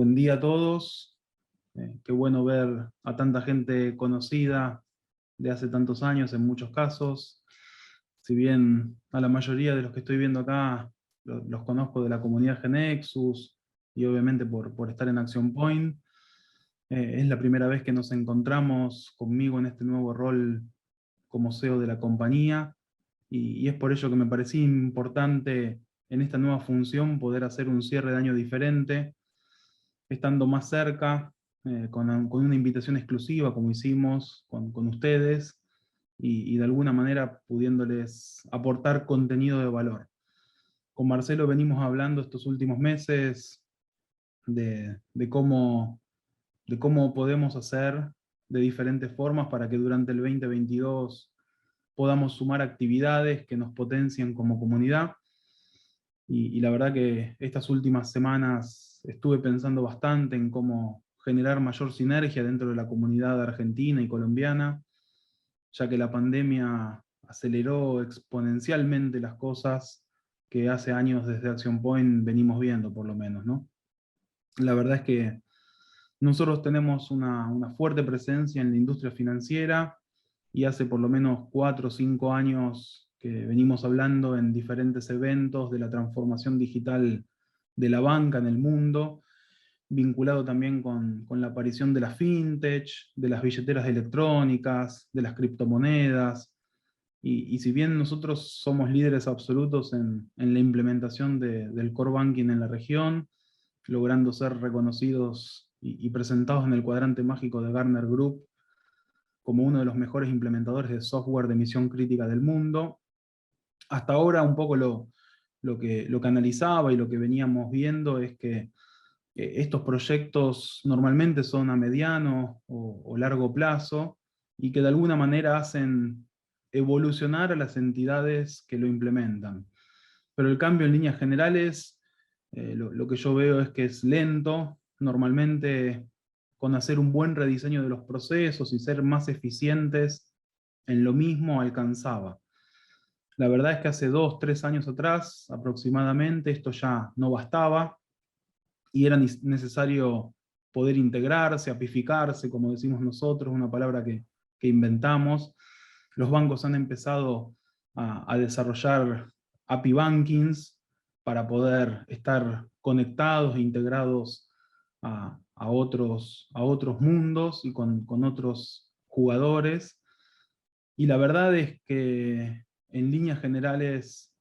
Buen día a todos. Qué bueno ver a tanta gente conocida de hace tantos años en muchos casos. Si bien a la mayoría de los que estoy viendo acá los conozco de la comunidad GeneXus y obviamente por estar en Action Point, es la primera vez que nos encontramos conmigo en este nuevo rol como CEO de la compañía y es por ello que me parecía importante en esta nueva función poder hacer un cierre de año diferente, estando más cerca, con una invitación exclusiva como hicimos con ustedes, y de alguna manera pudiéndoles aportar contenido de valor. Con Marcelo venimos hablando estos últimos meses de cómo podemos hacer de diferentes formas para que durante el 2022 podamos sumar actividades que nos potencien como comunidad. Y la verdad que estas últimas semanas estuve pensando bastante en cómo generar mayor sinergia dentro de la comunidad argentina y colombiana, ya que la pandemia aceleró exponencialmente las cosas que hace años desde Action Point venimos viendo, por lo menos, ¿no? La verdad es que nosotros tenemos una fuerte presencia en la industria financiera y hace por lo menos 4 o 5 años que venimos hablando en diferentes eventos de la transformación digital de la banca en el mundo, vinculado también con la aparición de la fintech, de las billeteras electrónicas, de las criptomonedas. Y si bien nosotros somos líderes absolutos en la implementación del core banking en la región, logrando ser reconocidos y presentados en el cuadrante mágico de Gartner Group como uno de los mejores implementadores de software de misión crítica del mundo. Hasta ahora un poco lo que analizaba y lo que veníamos viendo es que estos proyectos normalmente son a mediano o largo plazo y que de alguna manera hacen evolucionar a las entidades que lo implementan. Pero el cambio en líneas generales, lo que yo veo es que es lento. Normalmente con hacer un buen rediseño de los procesos y ser más eficientes en lo mismo alcanzaba. La verdad es que hace 2, 3 años atrás aproximadamente esto ya no bastaba y era necesario poder integrarse, apificarse, como decimos nosotros, una palabra que inventamos. Los bancos han empezado a desarrollar API bankings para poder estar conectados e integrados a otros mundos y con otros jugadores. Y la verdad es que en líneas generales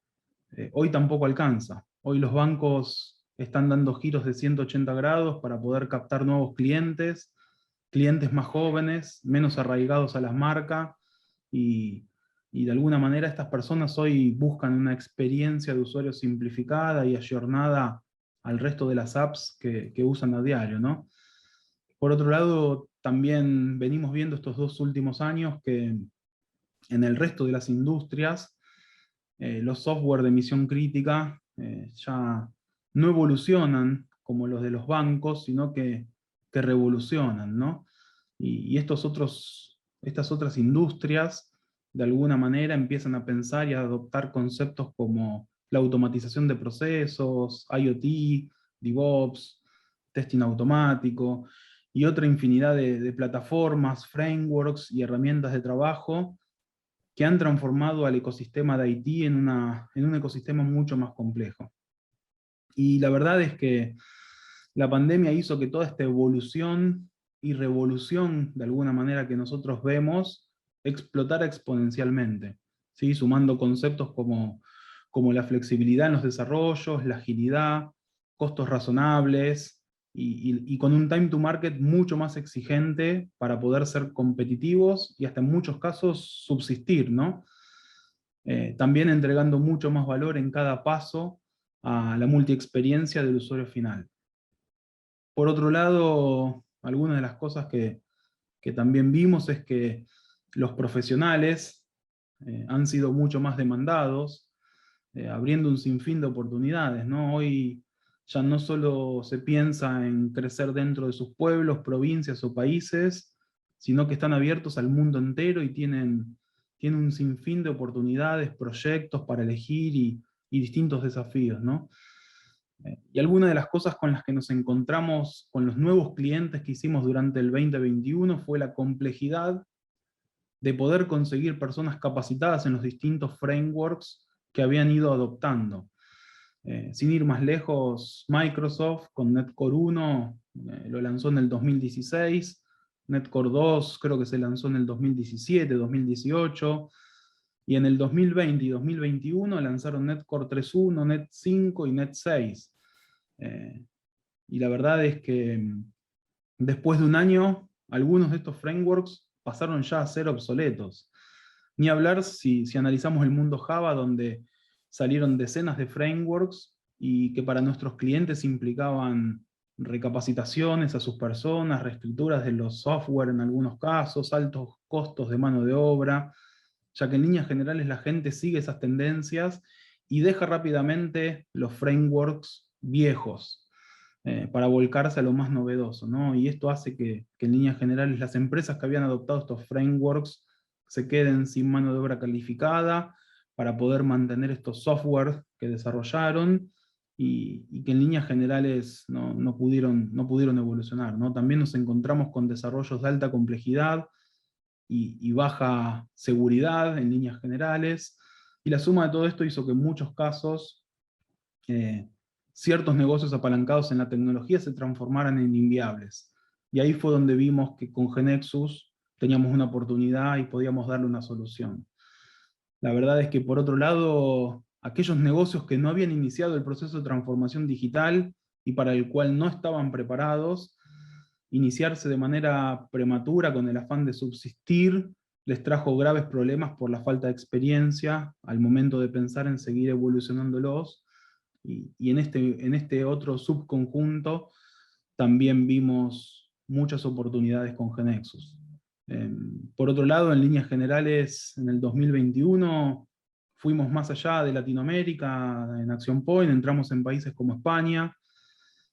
hoy tampoco alcanza. Hoy los bancos están dando giros de 180 grados para poder captar nuevos clientes, clientes más jóvenes, menos arraigados a las marcas, y, y de alguna manera estas personas hoy buscan una experiencia de usuario simplificada y ayornada al resto de las apps que usan a diario, ¿no? Por otro lado, también venimos viendo estos 2 últimos años que en el resto de las industrias, los software de misión crítica ya no evolucionan como los de los bancos, sino que revolucionan, ¿no? Y estas otras industrias, de alguna manera, empiezan a pensar y a adoptar conceptos como la automatización de procesos, IoT, DevOps, testing automático, y otra infinidad de plataformas, frameworks y herramientas de trabajo que han transformado al ecosistema de Haití en un ecosistema mucho más complejo. Y la verdad es que la pandemia hizo que toda esta evolución y revolución, de alguna manera, que nosotros vemos, explotara exponencialmente, ¿sí? Sumando conceptos como la flexibilidad en los desarrollos, la agilidad, costos razonables, y con un time to market mucho más exigente para poder ser competitivos y hasta en muchos casos subsistir, ¿no? También entregando mucho más valor en cada paso a la multiexperiencia del usuario final. Por otro lado, algunas de las cosas que también vimos es que los profesionales han sido mucho más demandados, abriendo un sinfín de oportunidades, ¿no? Hoy ya no solo se piensa en crecer dentro de sus pueblos, provincias o países, sino que están abiertos al mundo entero y tienen un sinfín de oportunidades, proyectos para elegir y distintos desafíos, ¿no? Y algunas de las cosas con las que nos encontramos con los nuevos clientes que hicimos durante el 2021 fue la complejidad de poder conseguir personas capacitadas en los distintos frameworks que habían ido adoptando. Sin ir más lejos, Microsoft con NetCore 1 lo lanzó en el 2016, NetCore 2 creo que se lanzó en el 2017, 2018, y en el 2020 y 2021 lanzaron NetCore 3.1, Net 5 y Net 6. Y la verdad es que después de un año, algunos de estos frameworks pasaron ya a ser obsoletos. Ni hablar si analizamos el mundo Java, donde salieron decenas de frameworks y que para nuestros clientes implicaban recapacitaciones a sus personas, reestructuras de los software en algunos casos, altos costos de mano de obra, ya que en líneas generales la gente sigue esas tendencias y deja rápidamente los frameworks viejos para volcarse a lo más novedoso, ¿no? Y esto hace que en líneas generales las empresas que habían adoptado estos frameworks se queden sin mano de obra calificada para poder mantener estos software que desarrollaron y que en líneas generales no pudieron evolucionar, ¿no? También nos encontramos con desarrollos de alta complejidad y baja seguridad en líneas generales, y la suma de todo esto hizo que en muchos casos eh, ciertos negocios apalancados en la tecnología se transformaran en inviables. Y ahí fue donde vimos que con GeneXus teníamos una oportunidad y podíamos darle una solución. La verdad es que por otro lado, aquellos negocios que no habían iniciado el proceso de transformación digital y para el cual no estaban preparados, iniciarse de manera prematura con el afán de subsistir, les trajo graves problemas por la falta de experiencia al momento de pensar en seguir evolucionándolos, y en este otro subconjunto también vimos muchas oportunidades con GeneXus. Por otro lado, en líneas generales, en el 2021 fuimos más allá de Latinoamérica en Action Point, entramos en países como España,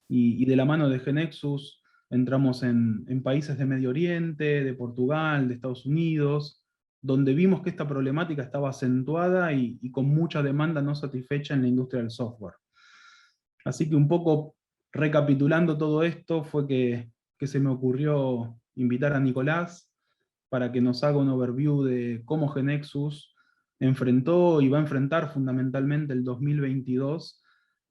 y de la mano de GeneXus entramos en países de Medio Oriente, de Portugal, de Estados Unidos, donde vimos que esta problemática estaba acentuada y con mucha demanda no satisfecha en la industria del software. Así que un poco recapitulando todo esto fue que se me ocurrió invitar a Nicolás para que nos haga un overview de cómo GeneXus enfrentó y va a enfrentar fundamentalmente el 2022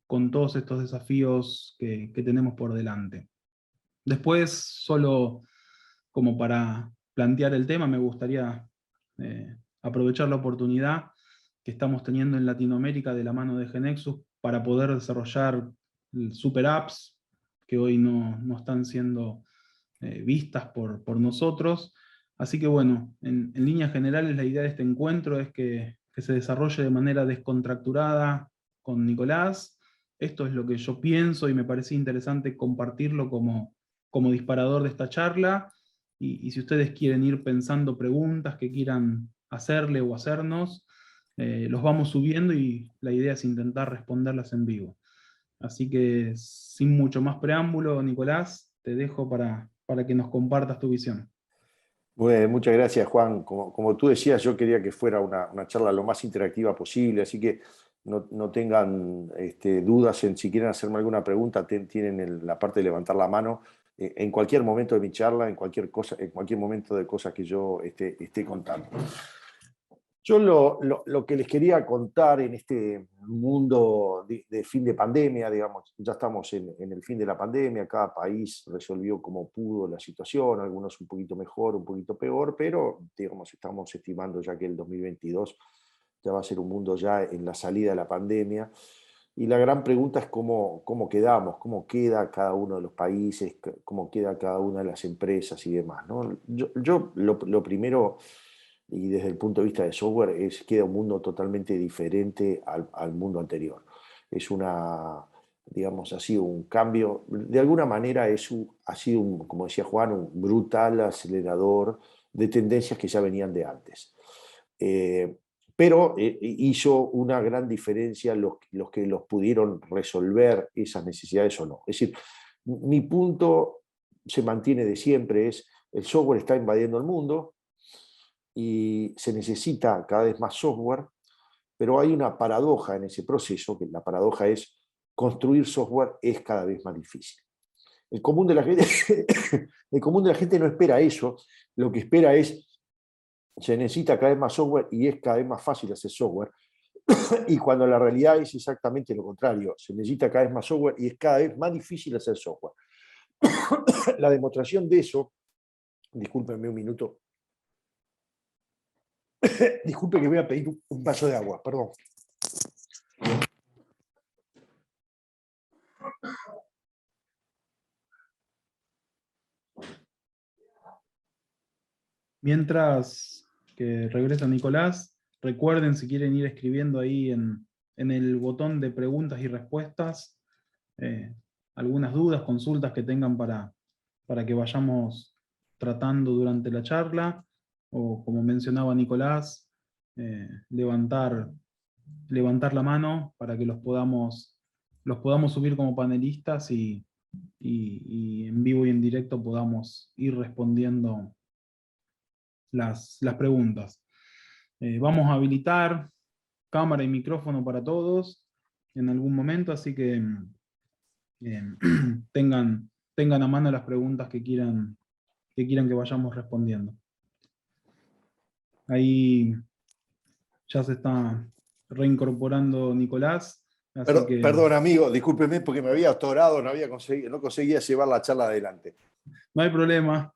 con todos estos desafíos que tenemos por delante. Después, solo como para plantear el tema, me gustaría aprovechar la oportunidad que estamos teniendo en Latinoamérica de la mano de GeneXus para poder desarrollar super apps que hoy no están siendo vistas por nosotros. Así que bueno, en líneas generales la idea de este encuentro es que se desarrolle de manera descontracturada con Nicolás. Esto es lo que yo pienso y me parece interesante compartirlo como disparador de esta charla. Y si ustedes quieren ir pensando preguntas que quieran hacerle o hacernos, los vamos subiendo y la idea es intentar responderlas en vivo. Así que sin mucho más preámbulo, Nicolás, te dejo para que nos compartas tu visión. Bueno, muchas gracias, Juan. Como tú decías, yo quería que fuera una charla lo más interactiva posible, así que no tengan dudas en si quieren hacerme alguna pregunta, tienen la parte de levantar la mano en cualquier momento de mi charla, en cualquier cosa, en cualquier momento de cosas que yo esté contando. Yo lo que les quería contar en este mundo de fin de pandemia, digamos, ya estamos en el fin de la pandemia, cada país resolvió como pudo la situación, algunos un poquito mejor, un poquito peor, pero digamos, estamos estimando ya que el 2022 ya va a ser un mundo ya en la salida de la pandemia. Y la gran pregunta es cómo quedamos, cómo queda cada uno de los países, cómo queda cada una de las empresas y demás, ¿no? Yo lo primero, y desde el punto de vista de software, queda un mundo totalmente diferente al mundo anterior. Es digamos, ha sido un cambio, de alguna manera ha sido, como decía Juan, un brutal acelerador de tendencias que ya venían de antes. Pero hizo una gran diferencia los que los pudieron resolver esas necesidades o no. Es decir, mi punto se mantiene de siempre, es el software está invadiendo el mundo y se necesita cada vez más software, pero hay una paradoja en ese proceso, que la paradoja es construir software es cada vez más difícil. El común de la gente, el común de la gente no espera eso, lo que espera es, se necesita cada vez más software y es cada vez más fácil hacer software, y cuando la realidad es exactamente lo contrario, se necesita cada vez más software y es cada vez más difícil hacer software. La demostración de eso, discúlpenme un minuto, disculpe que voy a pedir un vaso de agua, perdón. Mientras que regresa Nicolás, recuerden si quieren ir escribiendo ahí en el botón de preguntas y respuestas, algunas dudas, consultas que tengan para que vayamos tratando durante la charla, o como mencionaba Nicolás, levantar la mano para que los podamos subir como panelistas y en vivo y en directo podamos ir respondiendo las preguntas. Vamos a habilitar cámara y micrófono para todos en algún momento, así que tengan a mano las preguntas que quieran que vayamos respondiendo. Ahí ya se está reincorporando Nicolás, así que... Perdón, amigo, discúlpeme porque me había atorado, no conseguía llevar la charla adelante. No hay problema,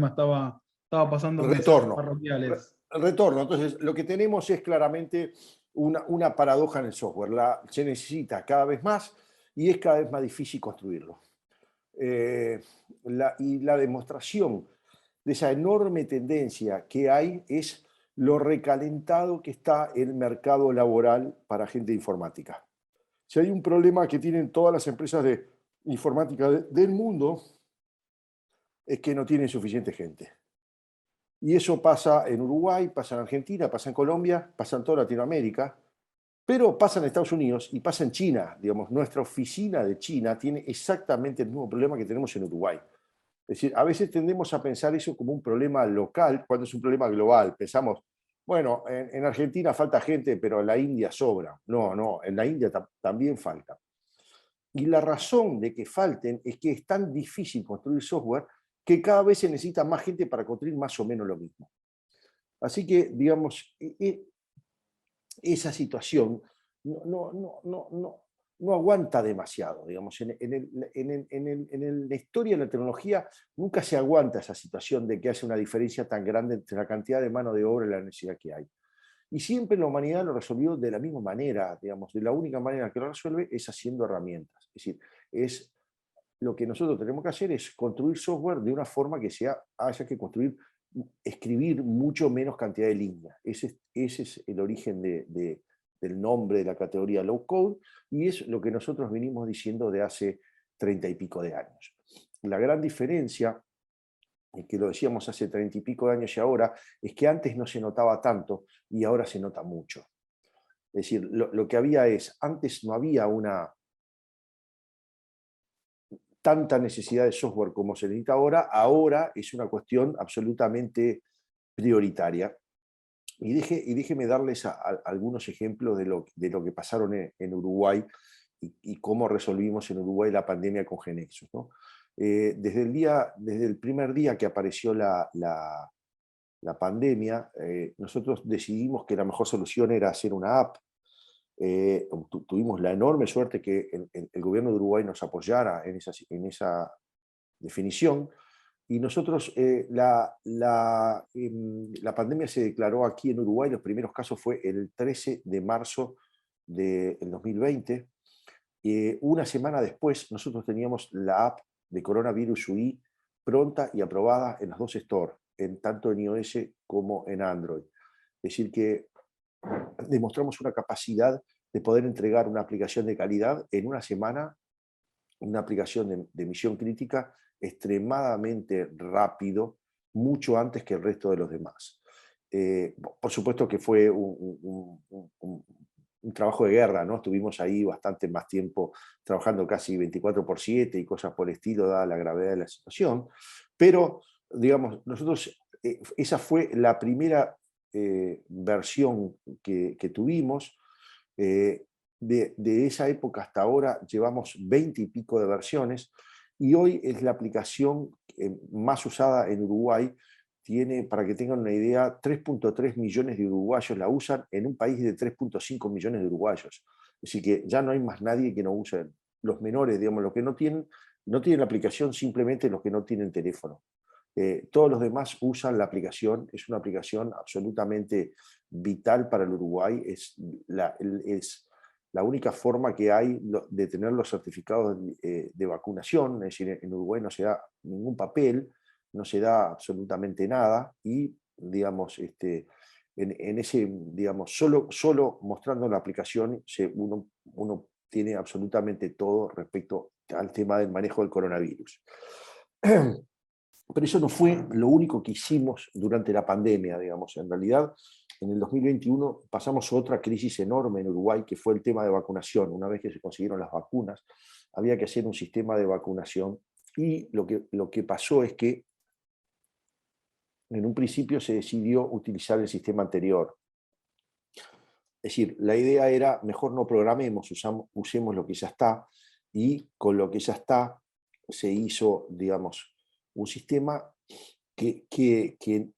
estaba pasando mensajes parroquiales. Retorno. Entonces, lo que tenemos es claramente una paradoja en el software. Se necesita cada vez más y es cada vez más difícil construirlo. Y la demostración de esa enorme tendencia que hay es lo recalentado que está el mercado laboral para gente de informática. Si hay un problema que tienen todas las empresas de informática del mundo, es que no tienen suficiente gente. Y eso pasa en Uruguay, pasa en Argentina, pasa en Colombia, pasa en toda Latinoamérica, pero pasa en Estados Unidos y pasa en China. Digamos, nuestra oficina de China tiene exactamente el mismo problema que tenemos en Uruguay. Es decir, a veces tendemos a pensar eso como un problema local cuando es un problema global. Pensamos, bueno, en Argentina falta gente, pero en la India sobra. No, en la India también falta. Y la razón de que falten es que es tan difícil construir software que cada vez se necesita más gente para construir más o menos lo mismo. Así que, digamos, esa situación no aguanta demasiado. Digamos, en la historia de la tecnología nunca se aguanta esa situación de que hace una diferencia tan grande entre la cantidad de mano de obra y la necesidad que hay. Y siempre la humanidad lo resolvió de la misma manera, digamos, de la única manera que lo resuelve es haciendo herramientas. Es decir, lo que nosotros tenemos que hacer es construir software de una forma que haya que escribir mucho menos cantidad de líneas. Ese es el origen del nombre de la categoría low code, y es lo que nosotros venimos diciendo de hace 30 y pico de años. La gran diferencia, y que lo decíamos hace 30 y pico de años y ahora, es que antes no se notaba tanto y ahora se nota mucho. Es decir, lo que había antes no había tanta necesidad de software como se necesita ahora es una cuestión absolutamente prioritaria. Y déjeme darles algunos ejemplos de lo que pasaron en Uruguay y cómo resolvimos en Uruguay la pandemia con GeneXus, ¿no? Desde el primer día que apareció la pandemia, nosotros decidimos que la mejor solución era hacer una app. Tuvimos la enorme suerte que el gobierno de Uruguay nos apoyara en esa definición, y nosotros, la pandemia se declaró aquí en Uruguay, los primeros casos fue el 13 de marzo del 2020, una semana después nosotros teníamos la app de Coronavirus UI pronta y aprobada en los dos stores, tanto en iOS como en Android. Es decir que demostramos una capacidad de poder entregar una aplicación de calidad en una semana, una aplicación de misión crítica extremadamente rápido, mucho antes que el resto de los demás. Por supuesto que fue un trabajo de guerra, ¿no? Estuvimos ahí bastante más tiempo trabajando casi 24/7 y cosas por el estilo, dada la gravedad de la situación, pero, digamos, nosotros, esa fue la primera versión que tuvimos. de esa época hasta ahora llevamos 20 y pico de versiones, y hoy es la aplicación más usada en Uruguay. Tiene, para que tengan una idea, 3.3 millones de uruguayos la usan en un país de 3.5 millones de uruguayos. Así que ya no hay más nadie que no use. Los menores, digamos, los que no tienen la aplicación, simplemente los que no tienen teléfono. Todos los demás usan la aplicación. Es una aplicación absolutamente vital para el Uruguay. Es la única forma que hay de tener los certificados de vacunación. Es decir, en Uruguay no se da ningún papel, no se da absolutamente nada, y digamos, en ese, digamos, solo mostrando la aplicación uno tiene absolutamente todo respecto al tema del manejo del coronavirus. Pero eso no fue lo único que hicimos durante la pandemia, digamos. En realidad, en el 2021 pasamos otra crisis enorme en Uruguay, que fue el tema de vacunación. Una vez que se consiguieron las vacunas, había que hacer un sistema de vacunación, y lo que pasó es que en un principio se decidió utilizar el sistema anterior. Es decir, la idea era, mejor no programemos, usemos lo que ya está, y con lo que ya está se hizo, digamos, un sistema que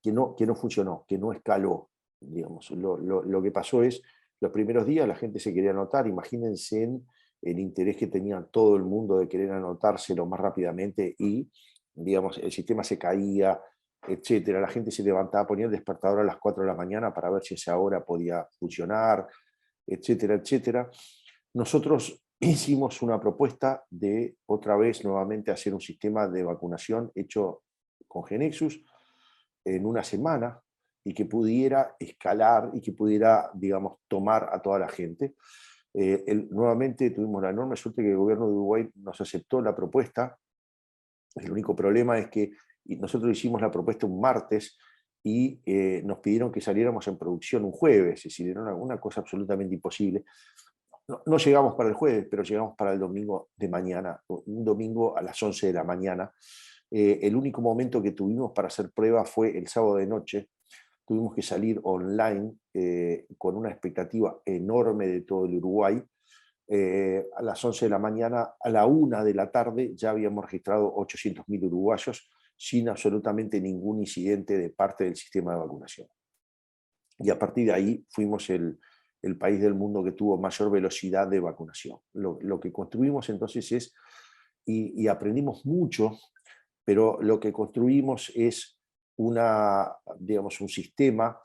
no funcionó, que no escaló. Digamos. Lo que pasó es, los primeros días la gente se quería anotar. Imagínense el interés que tenía todo el mundo de querer anotarse lo más rápidamente, y digamos, el sistema se caía, etcétera. La gente se levantaba, ponía el despertador a las 4 de la mañana para ver si esa hora podía funcionar, etcétera, etcétera. Nosotros hicimos una propuesta de, otra vez, nuevamente, hacer un sistema de vacunación hecho con Genexus en una semana, y que pudiera escalar y que pudiera, digamos, tomar a toda la gente. Nuevamente tuvimos la enorme suerte que el gobierno de Uruguay nos aceptó la propuesta. El único problema es que nosotros hicimos la propuesta un martes, y nos pidieron que saliéramos en producción un jueves. Es decir, era una cosa absolutamente imposible. No llegamos para el jueves, pero llegamos para el domingo de mañana, un domingo a las 11 de la mañana. El único momento que tuvimos para hacer prueba fue el sábado de noche. Tuvimos que salir online con una expectativa enorme de todo el Uruguay. A las 11 de la mañana, a la 1 de la tarde, ya habíamos registrado 800.000 uruguayos sin absolutamente ningún incidente de parte del sistema de vacunación. Y a partir de ahí fuimos el país del mundo que tuvo mayor velocidad de vacunación. Lo que construimos entonces es, y aprendimos mucho, pero lo que construimos es digamos, un sistema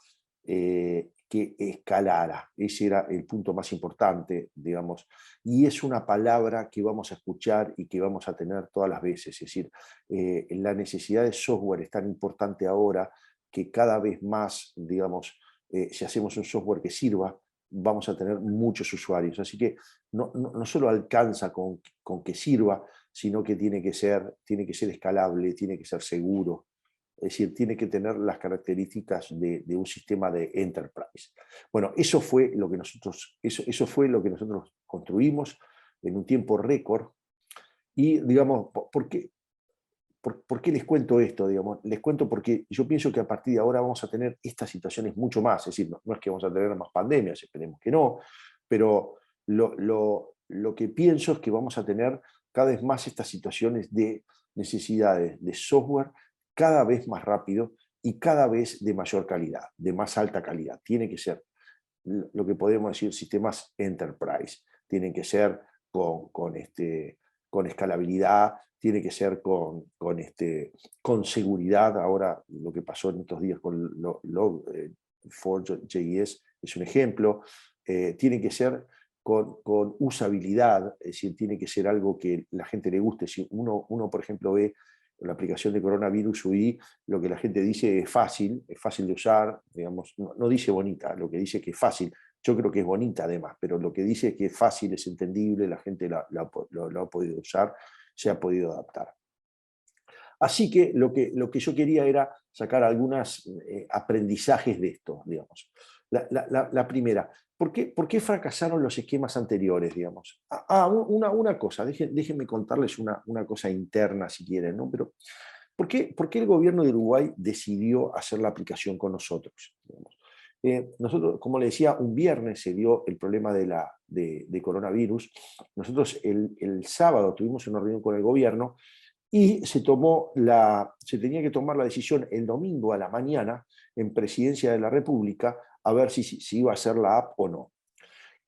que escalara. Ese era el punto más importante, digamos, y es una palabra que vamos a escuchar y que vamos a tener todas las veces. Es decir, la necesidad de software es tan importante ahora que cada vez más, digamos, si hacemos un software que sirva, vamos a tener muchos usuarios. Así que no solo alcanza con que sirva, sino que tiene que ser escalable, tiene que ser seguro. Es decir, tiene que tener las características de un sistema de enterprise. Bueno, eso fue lo que nosotros construimos en un tiempo récord. Y, digamos, ¿por qué les cuento esto? Digamos, les cuento porque yo pienso que a partir de ahora vamos a tener estas situaciones mucho más. Es decir, no es que vamos a tener más pandemias, esperemos que no, pero lo que pienso es que vamos a tener cada vez más estas situaciones de necesidades de software cada vez más rápido y cada vez de mayor calidad, de más alta calidad. Tiene que ser lo que podemos decir sistemas enterprise. Tienen que ser con escalabilidad, tiene que ser con seguridad. Ahora, lo que pasó en estos días con Log4j es un ejemplo. Tiene que ser con usabilidad, es decir, tiene que ser algo que la gente le guste. Si uno por ejemplo, ve la aplicación de coronavirus UI, lo que la gente dice es fácil de usar, digamos, no dice bonita, lo que dice que es fácil. Yo creo que es bonita además, pero lo que dice es que es fácil, es entendible, la gente lo ha podido usar, se ha podido adaptar. Así que lo que yo quería era sacar algunos aprendizajes de esto, digamos. La primera, ¿por qué fracasaron los esquemas anteriores, digamos? Una cosa, déjenme contarles una cosa interna si quieren, ¿no? Pero, ¿por qué el gobierno de Uruguay decidió hacer la aplicación con nosotros? Digamos? Nosotros, como le decía, un viernes se dio el problema de coronavirus. Nosotros el sábado tuvimos una reunión con el gobierno y se tenía que tomar la decisión el domingo a la mañana en Presidencia de la República a ver si iba a ser la app o no.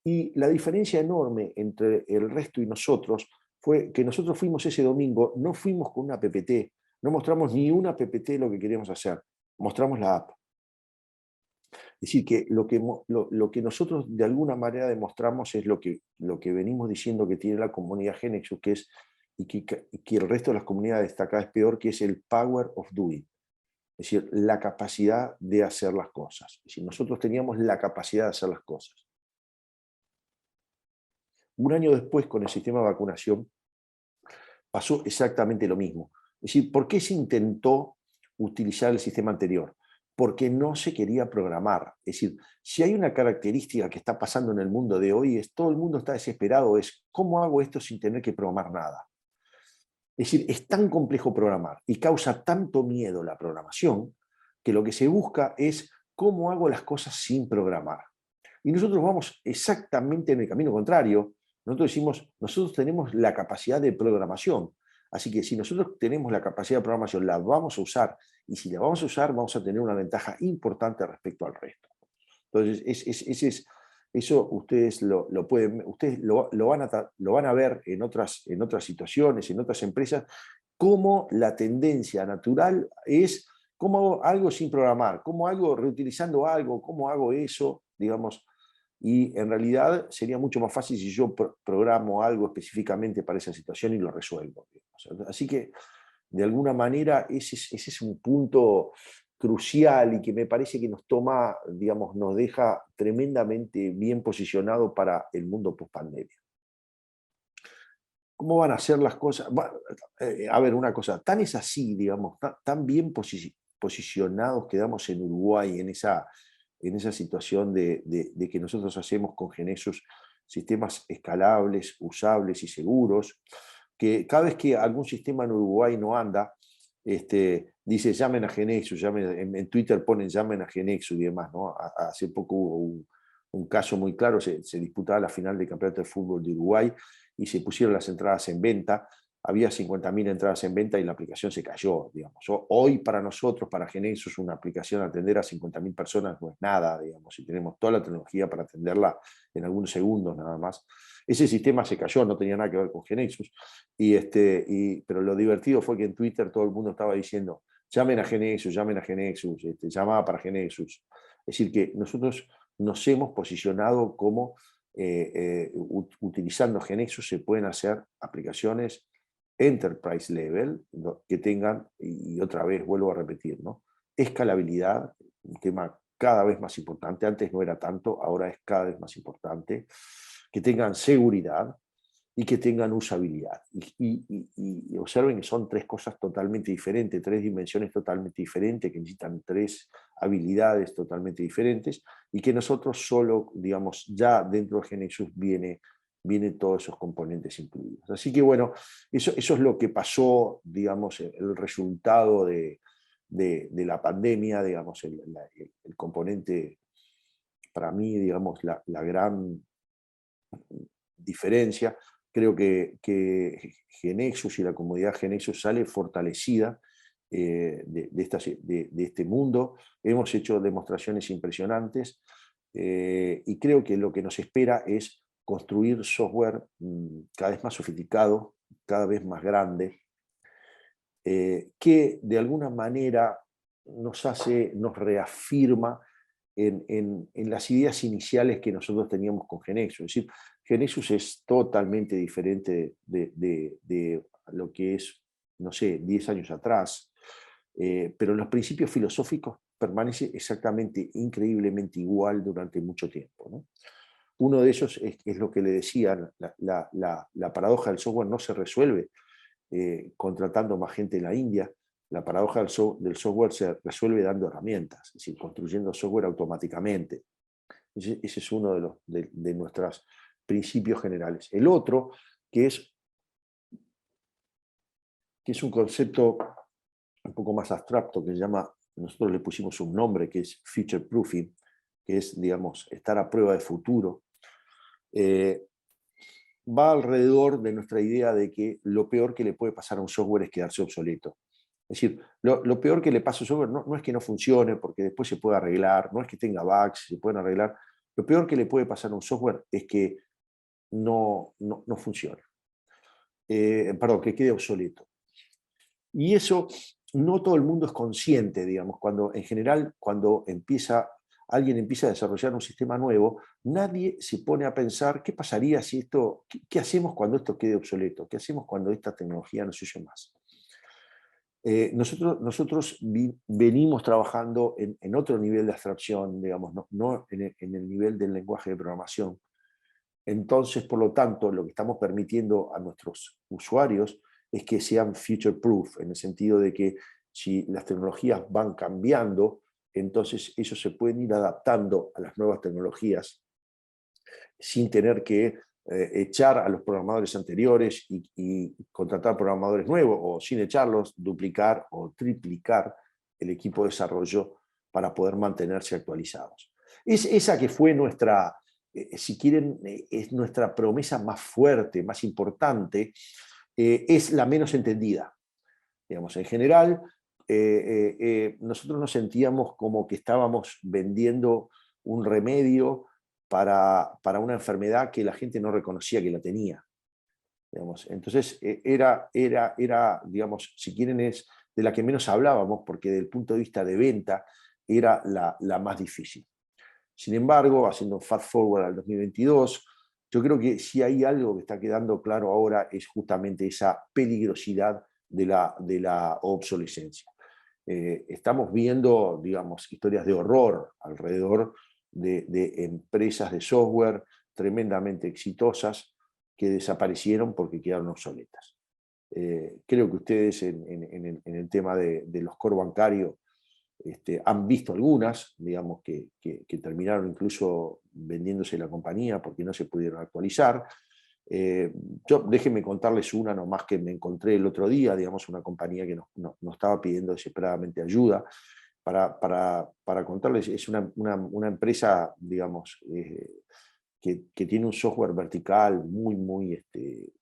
Y la diferencia enorme entre el resto y nosotros fue que nosotros fuimos ese domingo, no fuimos con una PPT, no mostramos ni una PPT de lo que queríamos hacer, mostramos la app. Es decir, que lo que nosotros de alguna manera demostramos es lo que venimos diciendo que tiene la comunidad GeneXus, que es, y que el resto de las comunidades está acá es peor, que es el power of doing. Es decir, la capacidad de hacer las cosas. Es decir, nosotros teníamos la capacidad de hacer las cosas. Un año después, con el sistema de vacunación, pasó exactamente lo mismo. Es decir, ¿por qué se intentó utilizar el sistema anterior? Porque no se quería programar. Es decir, si hay una característica que está pasando en el mundo de hoy, es todo el mundo está desesperado, es ¿cómo hago esto sin tener que programar nada? Es decir, es tan complejo programar y causa tanto miedo la programación que lo que se busca es cómo hago las cosas sin programar. Y nosotros vamos exactamente en el camino contrario. Nosotros decimos, nosotros tenemos la capacidad de programación. Así que si nosotros tenemos la capacidad de programación, la vamos a usar. Y si la vamos a usar, vamos a tener una ventaja importante respecto al resto. Entonces, eso ustedes lo pueden, ustedes lo van a ver en otras situaciones, en otras empresas, cómo la tendencia natural es cómo hago algo sin programar, cómo hago reutilizando algo, cómo hago eso, digamos. Y en realidad sería mucho más fácil si yo programo algo específicamente para esa situación y lo resuelvo. Digamos. Así que, de alguna manera, ese es un punto crucial y que me parece que nos toma, digamos, nos deja tremendamente bien posicionado para el mundo post-pandemia. ¿Cómo van a ser las cosas? A ver, una cosa, tan es así, digamos, tan bien posicionados quedamos en Uruguay en esa situación de que nosotros hacemos con GeneXus sistemas escalables, usables y seguros, que cada vez que algún sistema en Uruguay no anda, dice llamen a GeneXus, en Twitter ponen llamen a GeneXus y demás, ¿no? Hace poco hubo un caso muy claro, se disputaba la final del Campeonato de Fútbol de Uruguay y se pusieron las entradas en venta, había 50.000 entradas en venta y la aplicación se cayó, digamos. Hoy para nosotros, para GeneXus, una aplicación atender a 50.000 personas no es nada, digamos, y tenemos toda la tecnología para atenderla en algunos segundos nada más. Ese sistema se cayó, no tenía nada que ver con GeneXus, pero lo divertido fue que en Twitter todo el mundo estaba diciendo llamen a GeneXus, llamada para GeneXus. Es decir, que nosotros nos hemos posicionado como utilizando GeneXus se pueden hacer aplicaciones enterprise level que tengan, y otra vez vuelvo a repetir, ¿no? Escalabilidad, un tema cada vez más importante, antes no era tanto, ahora es cada vez más importante, que tengan seguridad y que tengan usabilidad. Y observen que son tres cosas totalmente diferentes, tres dimensiones totalmente diferentes, que necesitan tres habilidades totalmente diferentes, y que nosotros solo, digamos, ya dentro de GeneXus viene todos esos componentes incluidos. Así que bueno, eso es lo que pasó, digamos, el resultado de la pandemia, digamos, el componente, para mí, digamos, la gran diferencia. Creo que GeneXus y la comunidad GeneXus sale fortalecida de este mundo. Hemos hecho demostraciones impresionantes y creo que lo que nos espera es construir software cada vez más sofisticado, cada vez más grande, que de alguna manera nos reafirma en las ideas iniciales que nosotros teníamos con GeneXus. Es decir, GeneXus es totalmente diferente de lo que es, no sé, 10 años atrás, pero en los principios filosóficos permanece exactamente, increíblemente igual durante mucho tiempo, ¿no? Uno de ellos es lo que le decía, la paradoja del software no se resuelve contratando más gente en la India. La paradoja del software se resuelve dando herramientas, es decir, construyendo software automáticamente. Ese es uno de nuestros principios generales. El otro, que es un concepto un poco más abstracto, que se llama, nosotros le pusimos un nombre, que es future proofing, que es, digamos, estar a prueba de futuro, va alrededor de nuestra idea de que lo peor que le puede pasar a un software es quedarse obsoleto. Es decir, lo peor que le pasa a un software no es que no funcione, porque después se puede arreglar, no es que tenga bugs, se pueden arreglar. Lo peor que le puede pasar a un software es que no funcione. Perdón, que quede obsoleto. Y eso no todo el mundo es consciente, digamos, en general, cuando alguien empieza a desarrollar un sistema nuevo, nadie se pone a pensar qué pasaría si qué hacemos cuando esto quede obsoleto, qué hacemos cuando esta tecnología no se use más. Nosotros venimos trabajando en otro nivel de abstracción, digamos, no en el nivel del lenguaje de programación. Entonces, por lo tanto, lo que estamos permitiendo a nuestros usuarios es que sean future proof, en el sentido de que si las tecnologías van cambiando, entonces ellos se pueden ir adaptando a las nuevas tecnologías sin tener que echar a los programadores anteriores y contratar programadores nuevos, o sin echarlos, duplicar o triplicar el equipo de desarrollo para poder mantenerse actualizados. Es esa que fue nuestra, si quieren, es nuestra promesa más fuerte, más importante, es la menos entendida. Digamos, en general, nosotros nos sentíamos como que estábamos vendiendo un remedio para una enfermedad que la gente no reconocía que la tenía. Digamos. Entonces, era, digamos, si quieren, es de la que menos hablábamos, porque desde el punto de vista de venta era la más difícil. Sin embargo, haciendo fast forward al 2022, yo creo que si hay algo que está quedando claro ahora es justamente esa peligrosidad de la obsolescencia. Estamos viendo, digamos, historias de horror alrededor de empresas de software tremendamente exitosas que desaparecieron porque quedaron obsoletas. Creo que ustedes en el tema de los core bancarios han visto algunas, digamos, que terminaron incluso vendiéndose la compañía porque no se pudieron actualizar. Déjenme contarles una nomás que me encontré el otro día, digamos, una compañía que nos estaba pidiendo desesperadamente ayuda. Para contarles, es una empresa, digamos, que tiene un software vertical muy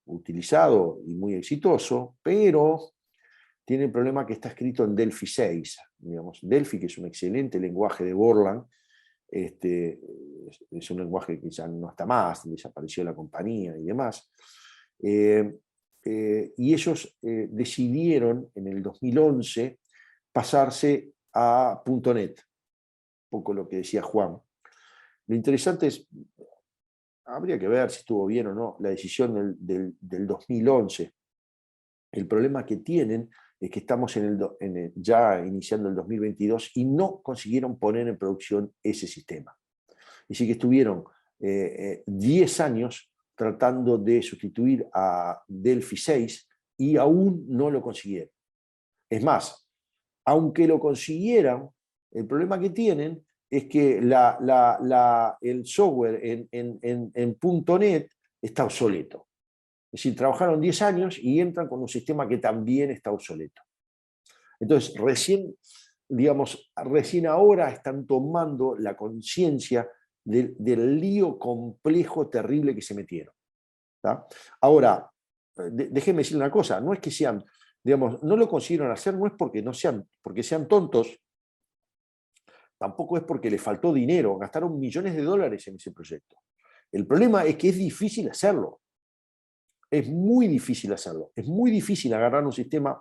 utilizado y muy exitoso, pero tiene el problema que está escrito en Delphi 6. Digamos, Delphi, que es un excelente lenguaje de Borland, es un lenguaje que ya no está más, desapareció la compañía y demás. Y ellos decidieron en el 2011 pasarse a .NET, un poco lo que decía Juan. Lo interesante es, habría que ver si estuvo bien o no la decisión del 2011. El problema que tienen es que estamos ya iniciando el 2022 y no consiguieron poner en producción ese sistema. Así que estuvieron 10 años tratando de sustituir a Delphi 6 y aún no lo consiguieron. Es más, aunque lo consiguieran, el problema que tienen es que el software en .NET está obsoleto. Es decir, trabajaron 10 años y entran con un sistema que también está obsoleto. Entonces, recién ahora están tomando la conciencia del lío complejo, terrible que se metieron. ¿Tá? Ahora, déjenme decir una cosa, no es que sean, digamos, no lo consiguieron hacer, no es porque sean tontos, tampoco es porque les faltó dinero, gastaron millones de dólares en ese proyecto. El problema es que es difícil hacerlo. Es muy difícil hacerlo. Es muy difícil agarrar un sistema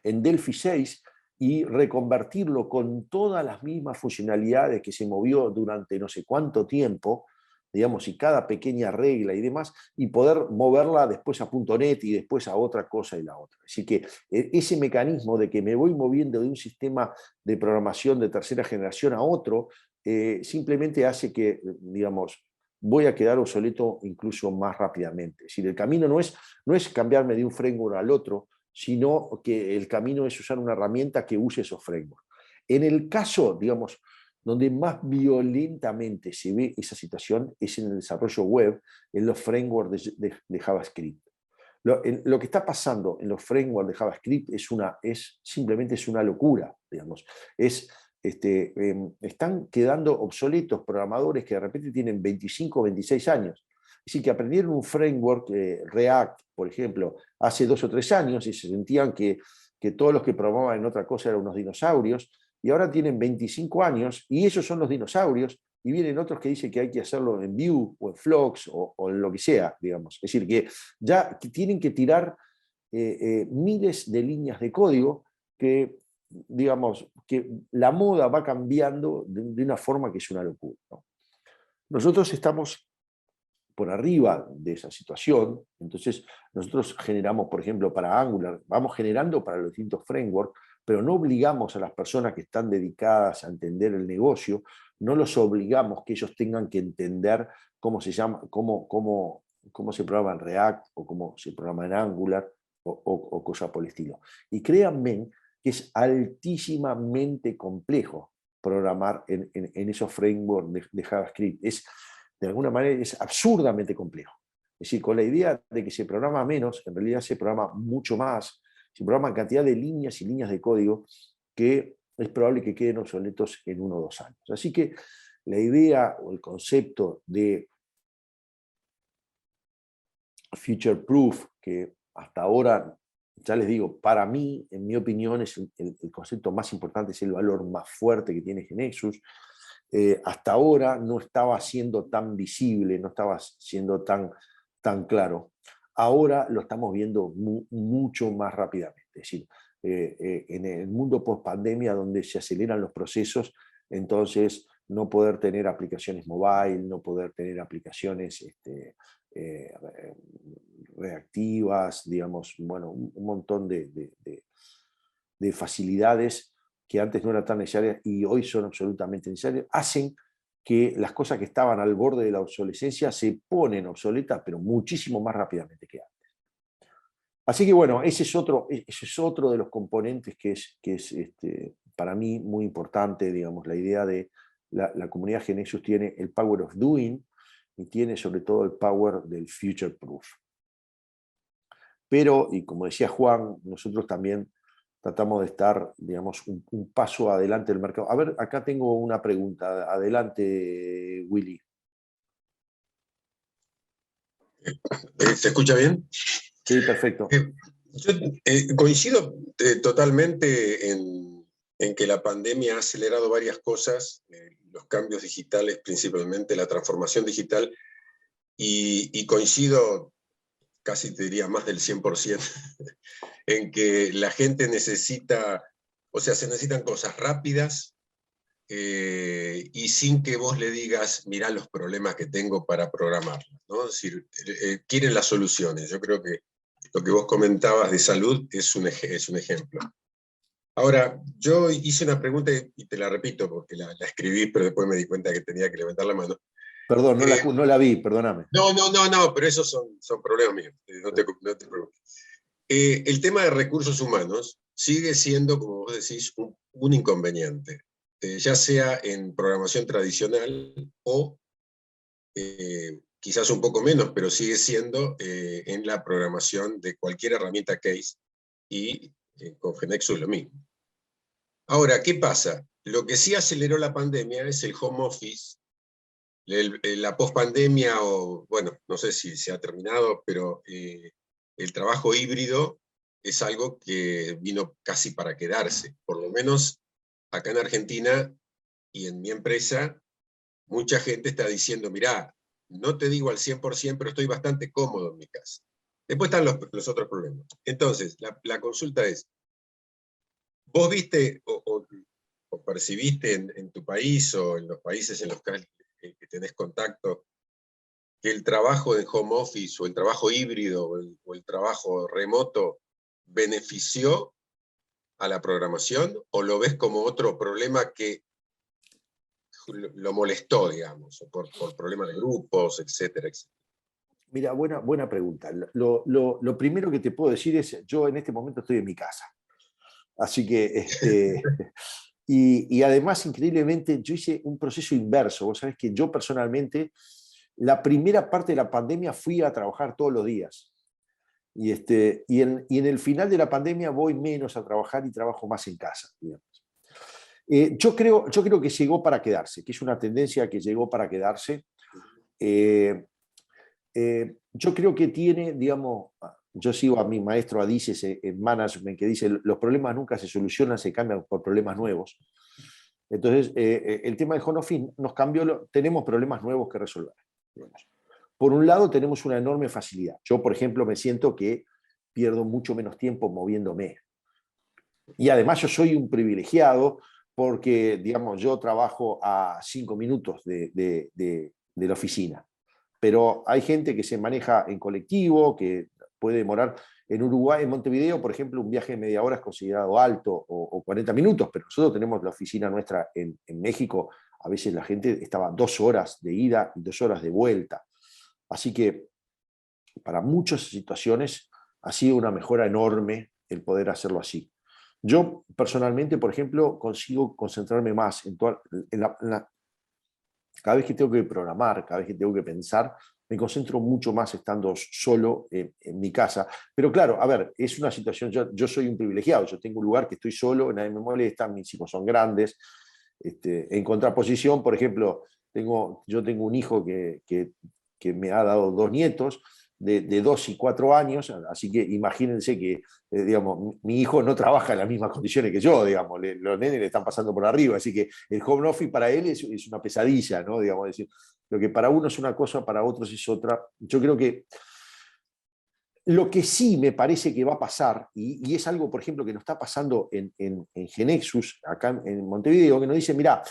en Delphi 6 y reconvertirlo con todas las mismas funcionalidades que se movió durante no sé cuánto tiempo, digamos, y cada pequeña regla y demás, y poder moverla después a .NET y después a otra cosa y la otra. Así que ese mecanismo de que me voy moviendo de un sistema de programación de tercera generación a otro, simplemente hace que, digamos, voy a quedar obsoleto incluso más rápidamente. Es decir, el camino no es cambiarme de un framework al otro, sino que el camino es usar una herramienta que use esos frameworks. En el caso, digamos, donde más violentamente se ve esa situación es en el desarrollo web, en los frameworks de JavaScript. Lo que está pasando en los frameworks de JavaScript simplemente es una locura, digamos. Es están quedando obsoletos programadores que de repente tienen 25 o 26 años. Es decir, que aprendieron un framework, React, por ejemplo, hace 2 o 3 años y se sentían que todos los que programaban en otra cosa eran unos dinosaurios, y ahora tienen 25 años y ellos son los dinosaurios, y vienen otros que dicen que hay que hacerlo en Vue o en Flux o en lo que sea, digamos. Es decir, que ya tienen que tirar miles de líneas de código que, digamos, que la moda va cambiando de una forma que es una locura, ¿no? Nosotros estamos por arriba de esa situación, entonces nosotros generamos, por ejemplo, para Angular, vamos generando para los distintos frameworks, pero no obligamos a las personas que están dedicadas a entender el negocio, no los obligamos que ellos tengan que entender cómo se llama, cómo se programa en React o cómo se programa en Angular o cosas por el estilo. Y créanme que es altísimamente complejo programar en esos frameworks de JavaScript. De alguna manera es absurdamente complejo. Es decir, con la idea de que se programa menos, en realidad se programa mucho más, se programa cantidad de líneas y líneas de código que es probable que queden obsoletos en 1 o 2 años. Así que la idea o el concepto de future proof, que hasta ahora, ya les digo, para mí, en mi opinión, es el concepto más importante, es el valor más fuerte que tiene GeneXus. Hasta ahora no estaba siendo tan visible, no estaba siendo tan claro. Ahora lo estamos viendo mucho más rápidamente. Es decir, en el mundo post-pandemia, donde se aceleran los procesos, entonces no poder tener aplicaciones mobile, no poder tener aplicaciones reactivas, digamos, bueno, un montón de facilidades que antes no eran tan necesarias y hoy son absolutamente necesarias, hacen que las cosas que estaban al borde de la obsolescencia se ponen obsoletas, pero muchísimo más rápidamente que antes. Así que bueno, ese es otro de los componentes que es para mí muy importante, digamos, la idea de la comunidad GeneXus tiene el power of doing y tiene sobre todo el power del future proof. Pero, y como decía Juan, nosotros también tratamos de estar, digamos, un paso adelante del mercado. A ver, acá tengo una pregunta. Adelante, Willy. ¿Se escucha bien? Sí, perfecto. Yo coincido totalmente en que la pandemia ha acelerado varias cosas, los cambios digitales, principalmente la transformación digital, y coincido, casi te diría más del 100%, en que la gente necesita, o sea, se necesitan cosas rápidas, y sin que vos le digas, mirá los problemas que tengo para programarlas, ¿no? Es decir, quieren las soluciones. Yo creo que lo que vos comentabas de salud es un ejemplo. Ahora, yo hice una pregunta y te la repito porque la escribí, pero después me di cuenta que tenía que levantar la mano. Perdón, no la vi, perdóname. No, pero esos son problemas míos, no te preocupes. El tema de recursos humanos sigue siendo, como vos decís, un inconveniente, ya sea en programación tradicional o quizás un poco menos, pero sigue siendo en la programación de cualquier herramienta case, y con GeneXus lo mismo. Ahora, ¿qué pasa? Lo que sí aceleró la pandemia es el home office, la post-pandemia, o bueno, no sé si se ha terminado, pero el trabajo híbrido es algo que vino casi para quedarse. Por lo menos acá en Argentina y en mi empresa, mucha gente está diciendo, mirá, no te digo al 100%, pero estoy bastante cómodo en mi casa. Después están los otros problemas. Entonces, la consulta es, ¿vos viste o percibiste en tu país o en los países en los que tenés contacto que el trabajo en home office o el trabajo híbrido o el trabajo remoto benefició a la programación, o lo ves como otro problema que lo molestó, digamos, o por problemas de grupos, etcétera, etcétera? Mira, buena pregunta. Lo primero que te puedo decir es, yo en este momento estoy en mi casa. Así que, y además, increíblemente, yo hice un proceso inverso. Vos sabés que yo personalmente, la primera parte de la pandemia fui a trabajar todos los días. Y en el final de la pandemia voy menos a trabajar y trabajo más en casa, digamos. Yo creo que llegó para quedarse, que es una tendencia que llegó para quedarse. Yo creo que tiene, digamos, yo sigo a mi maestro Adices en management, que dice, los problemas nunca se solucionan, se cambian por problemas nuevos. Entonces, el tema del home office nos cambió, tenemos problemas nuevos que resolver. Digamos. Por un lado, tenemos una enorme facilidad. Yo, por ejemplo, me siento que pierdo mucho menos tiempo moviéndome. Y además yo soy un privilegiado porque, digamos, yo trabajo a 5 minutos de la oficina. Pero hay gente que se maneja en colectivo, que puede demorar. En Uruguay, en Montevideo, por ejemplo, un viaje de media hora es considerado alto, o 40 minutos, pero nosotros tenemos la oficina nuestra en México. A veces la gente estaba 2 horas de ida y 2 horas de vuelta. Así que para muchas situaciones ha sido una mejora enorme el poder hacerlo así. Yo personalmente, por ejemplo, consigo concentrarme más cada vez que tengo que programar, cada vez que tengo que pensar, me concentro mucho más estando solo en mi casa. Pero claro, a ver, es una situación, yo soy un privilegiado, yo tengo un lugar que estoy solo, nadie me molesta, mis hijos son grandes. En contraposición, por ejemplo, yo tengo un hijo que me ha dado 2 nietos, de 2 y 4 años, así que imagínense que, digamos, mi hijo no trabaja en las mismas condiciones que yo, digamos, los nenes le están pasando por arriba, así que el home office para él es una pesadilla, ¿no? Digamos, es decir, lo que para uno es una cosa, para otros es otra. Yo creo que lo que sí me parece que va a pasar, y es algo, por ejemplo, que nos está pasando en Genexus, acá en Montevideo, que nos dice, mira,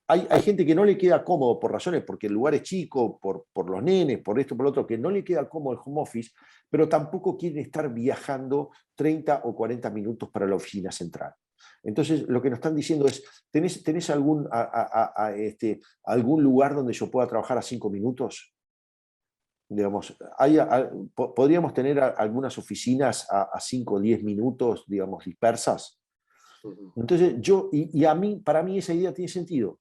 hay gente que no le queda cómodo por razones, porque el lugar es chico, por los nenes, por esto, por lo otro, que no le queda cómodo el home office, pero tampoco quieren estar viajando 30 o 40 minutos para la oficina central. Entonces, lo que nos están diciendo es, ¿tenés algún lugar donde yo pueda trabajar a 5 minutos? Digamos, podríamos tener algunas oficinas a 5 o 10 minutos, digamos, dispersas. Entonces, para mí esa idea tiene sentido.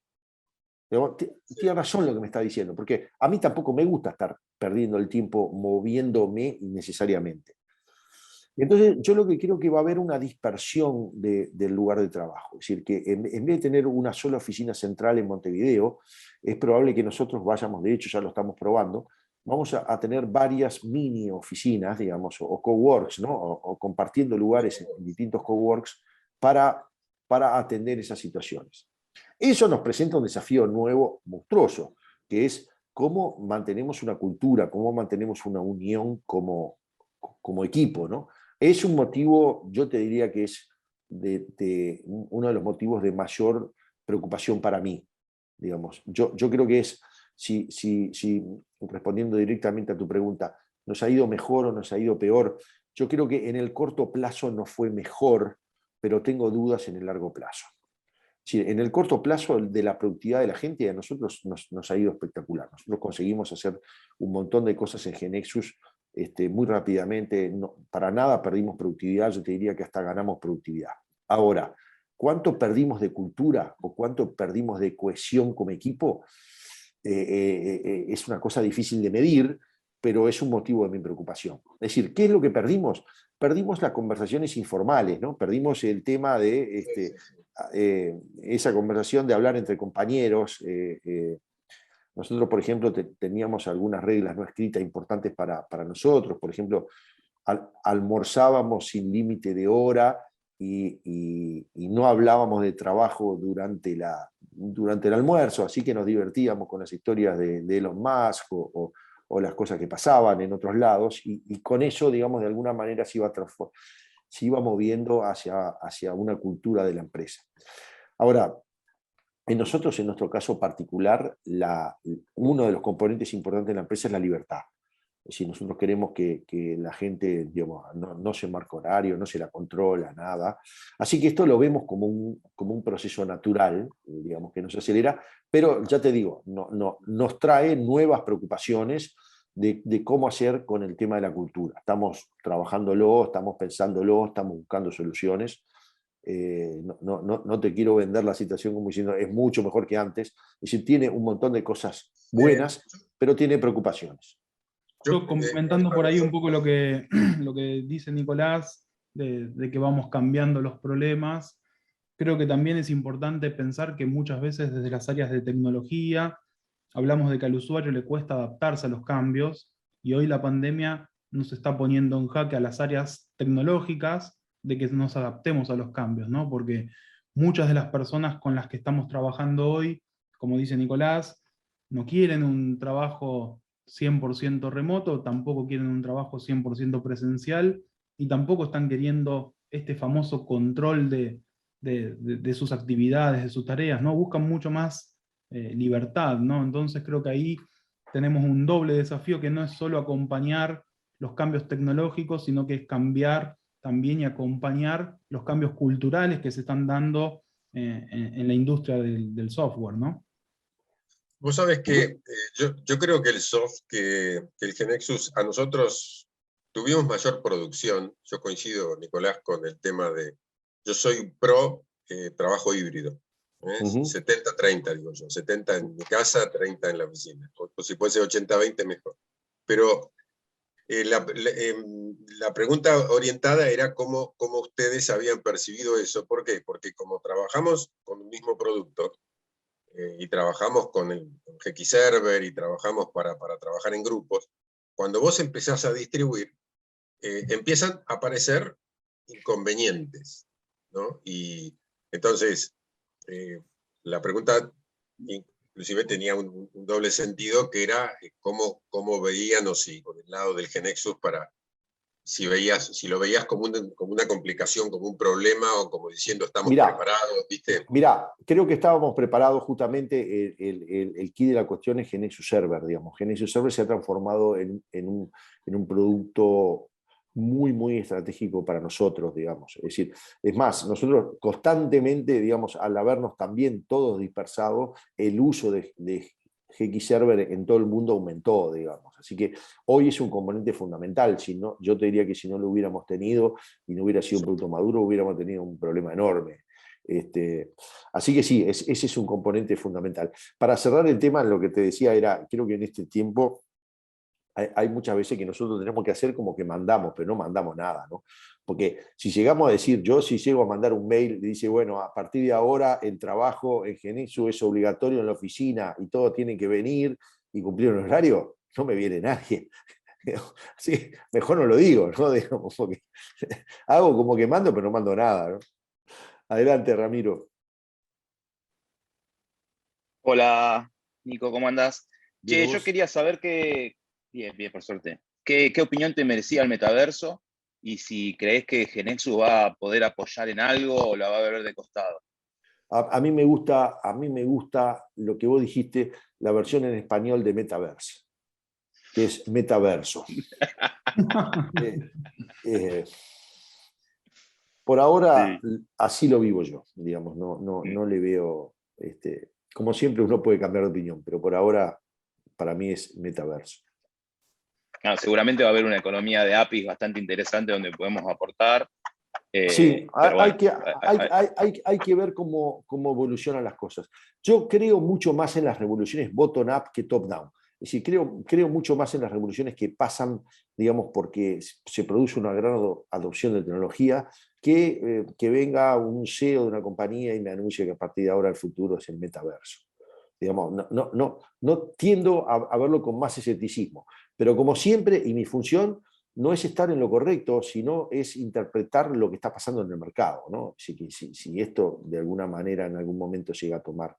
Tiene razón lo que me está diciendo, porque a mí tampoco me gusta estar perdiendo el tiempo moviéndome innecesariamente. Entonces, yo lo que creo que va a haber una dispersión del lugar de trabajo. Es decir, que en vez de tener una sola oficina central en Montevideo, es probable que nosotros vayamos, de hecho ya lo estamos probando, vamos a tener varias mini oficinas, digamos, o coworks, ¿no? O compartiendo lugares en distintos coworks para atender esas situaciones. Eso nos presenta un desafío nuevo, monstruoso, que es cómo mantenemos una cultura, cómo mantenemos una unión como equipo, ¿no? Es un motivo, yo te diría que es uno de los motivos de mayor preocupación para mí, digamos. Yo creo que es, si respondiendo directamente a tu pregunta, ¿nos ha ido mejor o nos ha ido peor? Yo creo que en el corto plazo nos fue mejor, pero tengo dudas en el largo plazo. Sí, en el corto plazo de la productividad de la gente a nosotros nos ha ido espectacular. Nosotros conseguimos hacer un montón de cosas en Genexus muy rápidamente. Para nada perdimos productividad, yo te diría que hasta ganamos productividad. Ahora, ¿cuánto perdimos de cultura o cuánto perdimos de cohesión como equipo? Es una cosa difícil de medir, pero es un motivo de mi preocupación. Es decir, ¿qué es lo que perdimos? Perdimos las conversaciones informales, ¿no? Perdimos el tema de esa conversación de hablar entre compañeros. Nosotros, por ejemplo, teníamos algunas reglas no escritas importantes para nosotros. Por ejemplo, almorzábamos sin límite de hora y no hablábamos de trabajo durante el almuerzo, así que nos divertíamos con las historias de Elon Musk o las cosas que pasaban en otros lados, y con eso, digamos, de alguna manera se iba moviendo hacia una cultura de la empresa. Ahora, en nuestro caso particular, uno de los componentes importantes de la empresa es la libertad. Es decir, nosotros queremos que la gente, digamos, no se marca horario, no se la controla, nada. Así que esto lo vemos como un proceso natural, digamos, que nos acelera, pero ya te digo, nos trae nuevas preocupaciones de cómo hacer con el tema de la cultura. Estamos trabajándolo, estamos pensándolo, estamos buscando soluciones. No te quiero vender la situación como diciendo es mucho mejor que antes. Es decir, tiene un montón de cosas buenas, pero tiene preocupaciones. Yo complementando por ahí un poco lo que dice Nicolás, de que vamos cambiando los problemas, creo que también es importante pensar que muchas veces desde las áreas de tecnología hablamos de que al usuario le cuesta adaptarse a los cambios, y hoy la pandemia nos está poniendo en jaque a las áreas tecnológicas de que nos adaptemos a los cambios, ¿no? Porque muchas de las personas con las que estamos trabajando hoy, como dice Nicolás, no quieren un trabajo 100% remoto, tampoco quieren un trabajo 100% presencial, y tampoco están queriendo este famoso control de sus actividades, de sus tareas, ¿no? Buscan mucho más libertad, ¿no? Entonces creo que ahí tenemos un doble desafío, que no es solo acompañar los cambios tecnológicos, sino que es cambiar también y acompañar los cambios culturales que se están dando en la industria del software, ¿no? Vos sabés que yo creo que el soft, que el GeneXus, a nosotros tuvimos mayor producción. Yo coincido, Nicolás, con el tema de, yo soy pro trabajo híbrido. 70-30, digo yo. 70 en mi casa, 30 en la oficina. O si puede ser 80-20, mejor. Pero la pregunta orientada era cómo ustedes habían percibido eso. ¿Por qué? Porque como trabajamos con un mismo producto, y trabajamos con el GXServer y trabajamos para trabajar en grupos, cuando vos empezás a distribuir, empiezan a aparecer inconvenientes, ¿no? Y entonces, la pregunta inclusive tenía un doble sentido, que era cómo veían, o si por el lado del GeneXus, si lo veías como una complicación, como un problema, o como diciendo estamos preparados, ¿viste? Mirá, creo que estábamos preparados. Justamente el key de la cuestión es GeneXus Server, digamos. GeneXus Server se ha transformado en un producto muy, muy estratégico para nosotros, digamos. Es decir, es más, nosotros constantemente, digamos, al habernos también todos dispersados, el uso de GXServer en todo el mundo aumentó, digamos. Así que hoy es un componente fundamental. Si no, yo te diría que si no lo hubiéramos tenido y no hubiera sido un producto maduro, hubiéramos tenido un problema enorme. Así que sí, ese es un componente fundamental. Para cerrar el tema, lo que te decía era, creo que en este tiempo hay muchas veces que nosotros tenemos que hacer como que mandamos, pero no mandamos nada, ¿no? Porque si llegamos a decir, yo si llego a mandar un mail, dice, bueno, a partir de ahora el trabajo en GeneXus es obligatorio en la oficina y todos tienen que venir y cumplir un horario, no me viene nadie. Sí, mejor no lo digo, ¿no? Digamos, porque hago como que mando, pero no mando nada, ¿no? Adelante, Ramiro. Hola, Nico, ¿cómo andás? Bien, Che, yo ¿vos? quería saber bien, por suerte, qué opinión te merecía el metaverso, y si crees que GeneXus va a poder apoyar en algo o la va a ver de costado. A mí me gusta lo que vos dijiste, la versión en español de Metaverse, que es metaverso. Por ahora, Sí. así lo vivo yo, digamos, no le veo, como siempre uno puede cambiar de opinión, pero por ahora para mí es metaverso. Claro, seguramente va a haber una economía de APIs bastante interesante donde podemos aportar. Sí, Pero bueno, hay que ver cómo evolucionan las cosas. Yo creo mucho más en las revoluciones bottom-up que top-down. Es decir, creo mucho más en las revoluciones que pasan, digamos, porque se produce una gran adopción de tecnología, que venga un CEO de una compañía y me anuncie que a partir de ahora el futuro es el metaverso. Digamos, no tiendo a verlo con más escepticismo. Pero como siempre, y mi función no es estar en lo correcto, sino es interpretar lo que está pasando en el mercado, ¿no? Si esto de alguna manera en algún momento llega a tomar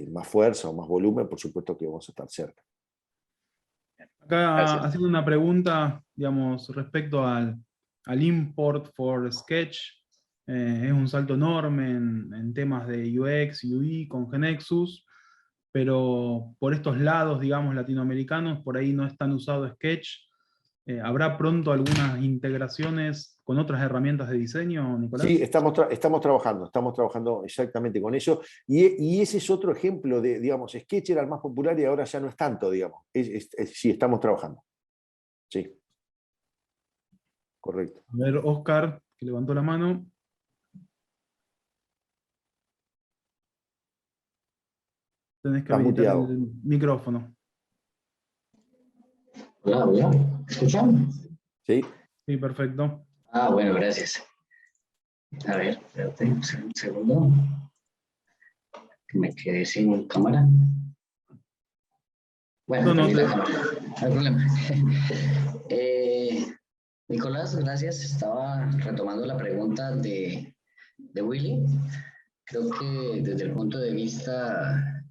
más fuerza o más volumen, por supuesto que vamos a estar cerca. Acá gracias. haciendo una pregunta, digamos, respecto al import for Sketch, es un salto enorme en temas de UX, UI con GeneXus, pero por estos lados, digamos, latinoamericanos, por ahí no es tan usado Sketch. ¿Habrá pronto algunas integraciones con otras herramientas de diseño, Nicolás? Sí, estamos trabajando exactamente con eso, y ese es otro ejemplo de, digamos, Sketch era el más popular y ahora ya no es tanto, digamos. Sí, estamos trabajando. Sí, correcto. A ver, Oscar, que levantó la mano. Tenés que Estás habilitar muteado. el micrófono. Hola, hola, ¿me escuchan? ¿Sí? Sí, perfecto. Ah, bueno, gracias. A ver, espérate un segundo. Me quedé sin cámara. Bueno, No, prendí la cámara. No hay problema. Nicolás, gracias. Estaba retomando la pregunta de Willy. Creo que desde el punto de vista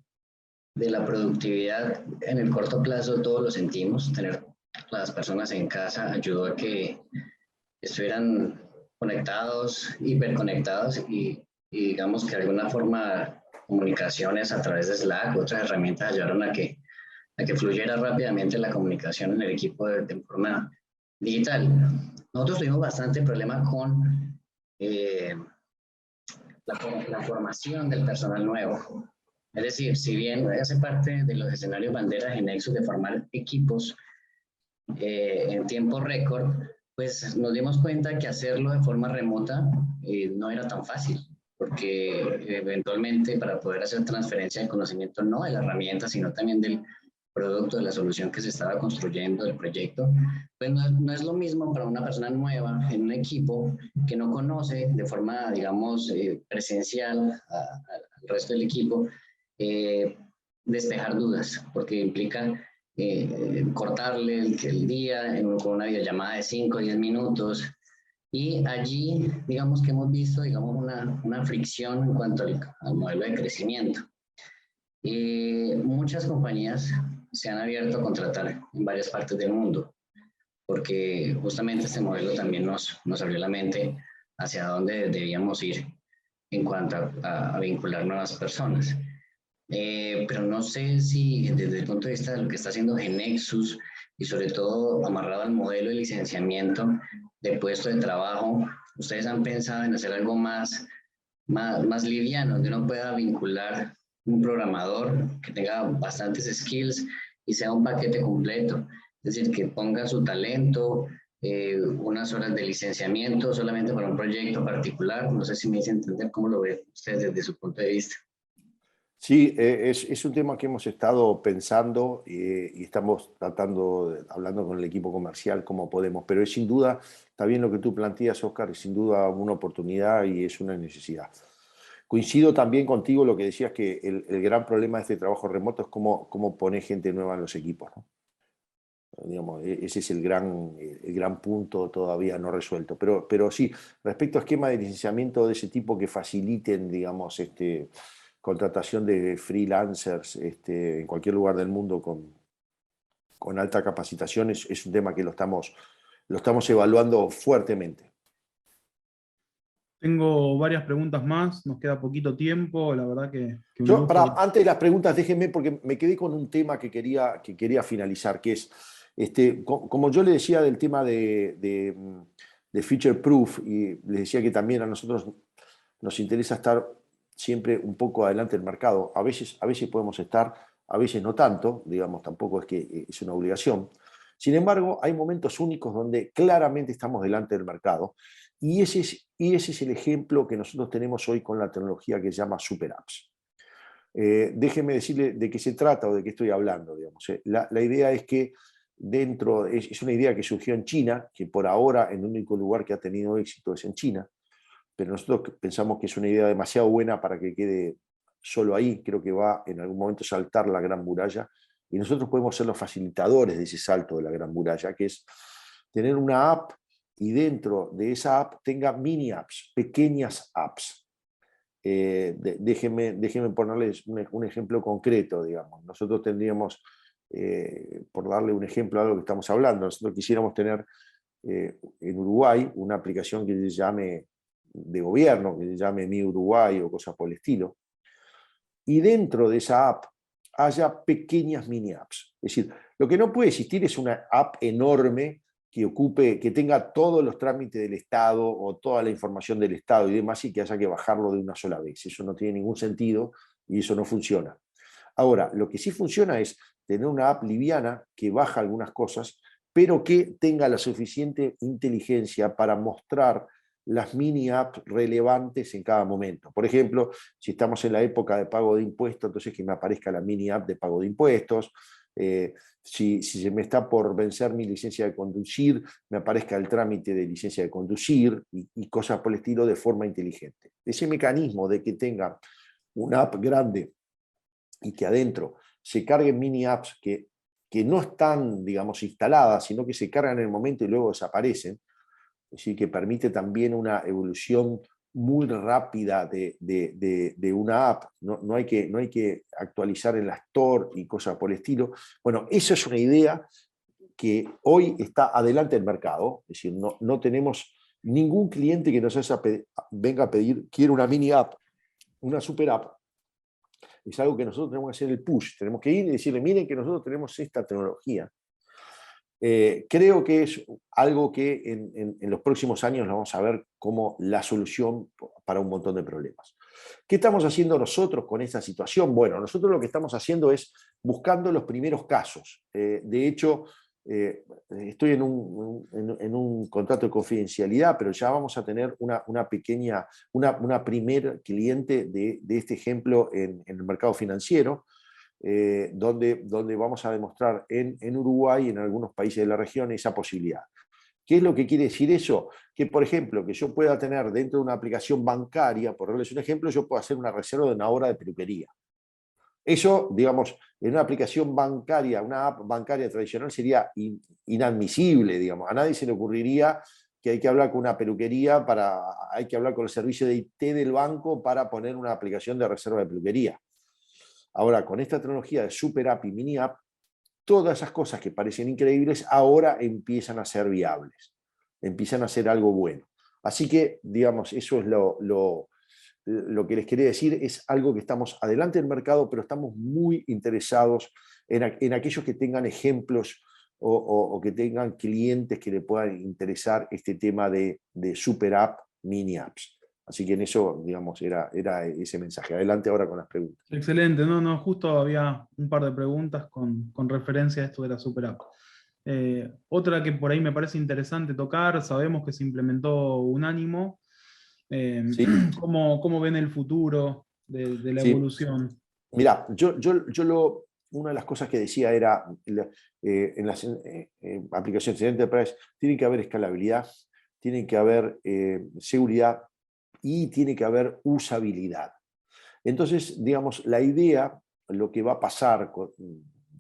de la productividad en el corto plazo todos lo sentimos. Tener las personas en casa ayudó a que estuvieran conectados, hiperconectados y digamos que de alguna forma comunicaciones a través de Slack, otras herramientas ayudaron a que fluyera rápidamente la comunicación en el equipo de forma digital. Nosotros tuvimos bastante problema con la formación del personal nuevo. Es decir, si bien hace parte de los escenarios banderas en Nexus de formar equipos en tiempo récord, pues nos dimos cuenta que hacerlo de forma remota no era tan fácil, porque eventualmente para poder hacer transferencia de conocimiento no de la herramienta, sino también del producto, de la solución que se estaba construyendo, del proyecto, pues no es lo mismo para una persona nueva en un equipo que no conoce de forma, digamos, presencial al resto del equipo, despejar dudas, porque implica cortarle el día con una videollamada de 5 o 10 minutos. Y allí, digamos que hemos visto, digamos, una fricción en cuanto al modelo de crecimiento. Muchas compañías se han abierto a contratar en varias partes del mundo, porque justamente este modelo también nos abrió la mente hacia dónde debíamos ir en cuanto a vincular nuevas personas. Pero no sé si desde el punto de vista de lo que está haciendo Genexus y sobre todo amarrado al modelo de licenciamiento de puesto de trabajo, ustedes han pensado en hacer algo más liviano, donde uno pueda vincular un programador que tenga bastantes skills y sea un paquete completo, es decir, que ponga su talento, unas horas de licenciamiento solamente para un proyecto particular. No sé si me hice entender cómo lo ve usted desde su punto de vista. Sí, es un tema que hemos estado pensando y estamos hablando con el equipo comercial cómo podemos, pero es sin duda, está bien lo que tú planteas, Oscar, es sin duda una oportunidad y es una necesidad. Coincido también contigo lo que decías, que el gran problema de este trabajo remoto es cómo poner gente nueva en los equipos, ¿no? Digamos, ese es el gran punto todavía no resuelto. Pero sí, respecto a esquemas de licenciamiento de ese tipo que faciliten, digamos, contratación de freelancers en cualquier lugar del mundo con alta capacitación, es un tema que lo estamos evaluando fuertemente. Tengo varias preguntas más, nos queda poquito tiempo, la verdad que un Yo, lujo. antes de las preguntas, déjenme, porque me quedé con un tema que quería finalizar, que es, como yo le decía del tema de feature proof, y les decía que también a nosotros nos interesa estar siempre un poco adelante del mercado. A veces podemos estar, a veces no tanto, digamos, tampoco es que es una obligación. Sin embargo, hay momentos únicos donde claramente estamos delante del mercado, y ese es el ejemplo que nosotros tenemos hoy con la tecnología que se llama Super Apps. Déjeme decirle de qué se trata o de qué estoy hablando. Digamos. La idea es que es una idea que surgió en China, que por ahora el único lugar que ha tenido éxito es en China, pero nosotros pensamos que es una idea demasiado buena para que quede solo ahí. Creo que va en algún momento a saltar la Gran Muralla, y nosotros podemos ser los facilitadores de ese salto de la Gran Muralla, que es tener una app y dentro de esa app tenga mini apps, pequeñas apps. Déjenme ponerles un ejemplo concreto, digamos. Nosotros tendríamos, por darle un ejemplo a algo que estamos hablando, nosotros quisiéramos tener en Uruguay una aplicación que se llame de gobierno, que se llame Mi Uruguay o cosas por el estilo, y dentro de esa app haya pequeñas mini apps. Es decir, lo que no puede existir es una app enorme que tenga todos los trámites del Estado o toda la información del Estado y demás, y que haya que bajarlo de una sola vez. Eso no tiene ningún sentido y eso no funciona. Ahora, lo que sí funciona es tener una app liviana que baja algunas cosas, pero que tenga la suficiente inteligencia para mostrar las mini apps relevantes en cada momento. Por ejemplo, si estamos en la época de pago de impuestos, entonces que me aparezca la mini app de pago de impuestos. Si se me está por vencer mi licencia de conducir, me aparezca el trámite de licencia de conducir y cosas por el estilo de forma inteligente. Ese mecanismo de que tenga una app grande y que adentro se carguen mini apps que no están, digamos, instaladas, sino que se cargan en el momento y luego desaparecen, es decir, que permite también una evolución muy rápida de una app, no hay que actualizar en la Store y cosas por el estilo. Bueno, esa es una idea que hoy está adelante del mercado, es decir, no tenemos ningún cliente que nos venga a pedir, quiere una mini app, una super app. Es algo que nosotros tenemos que hacer el push, tenemos que ir y decirle, miren que nosotros tenemos esta tecnología. Creo que es algo que en los próximos años vamos a ver como la solución para un montón de problemas. ¿Qué estamos haciendo nosotros con esta situación? Bueno, nosotros lo que estamos haciendo es buscando los primeros casos. De hecho, estoy en un contrato de confidencialidad, pero ya vamos a tener una primer cliente de este ejemplo en el mercado financiero, donde vamos a demostrar en Uruguay y en algunos países de la región esa posibilidad. ¿Qué es lo que quiere decir eso? Que, por ejemplo, que yo pueda tener dentro de una aplicación bancaria, por darles un ejemplo, yo puedo hacer una reserva de una hora de peluquería. Eso, digamos, en una aplicación bancaria, una app bancaria tradicional sería inadmisible, digamos. A nadie se le ocurriría que hay que hablar con una peluquería, hay que hablar con el servicio de IT del banco para poner una aplicación de reserva de peluquería. Ahora, con esta tecnología de super app y mini app, todas esas cosas que parecen increíbles ahora empiezan a ser viables, empiezan a ser algo bueno. Así que, digamos, eso es lo que les quería decir, es algo que estamos adelante del mercado, pero estamos muy interesados en aquellos que tengan ejemplos o que tengan clientes que le puedan interesar este tema de super app, mini apps. Así que en eso, digamos, era ese mensaje. Adelante ahora con las preguntas. Excelente, no, justo había un par de preguntas con referencia a esto de la super app. Otra que por ahí me parece interesante tocar, sabemos que se implementó Unánimo. Sí. ¿Cómo ven el futuro de la Sí. evolución? Mirá, una de las cosas que decía era, en las aplicaciones de Enterprise, tiene que haber escalabilidad, tiene que haber seguridad y tiene que haber usabilidad. Entonces, digamos, la idea, lo que va a pasar,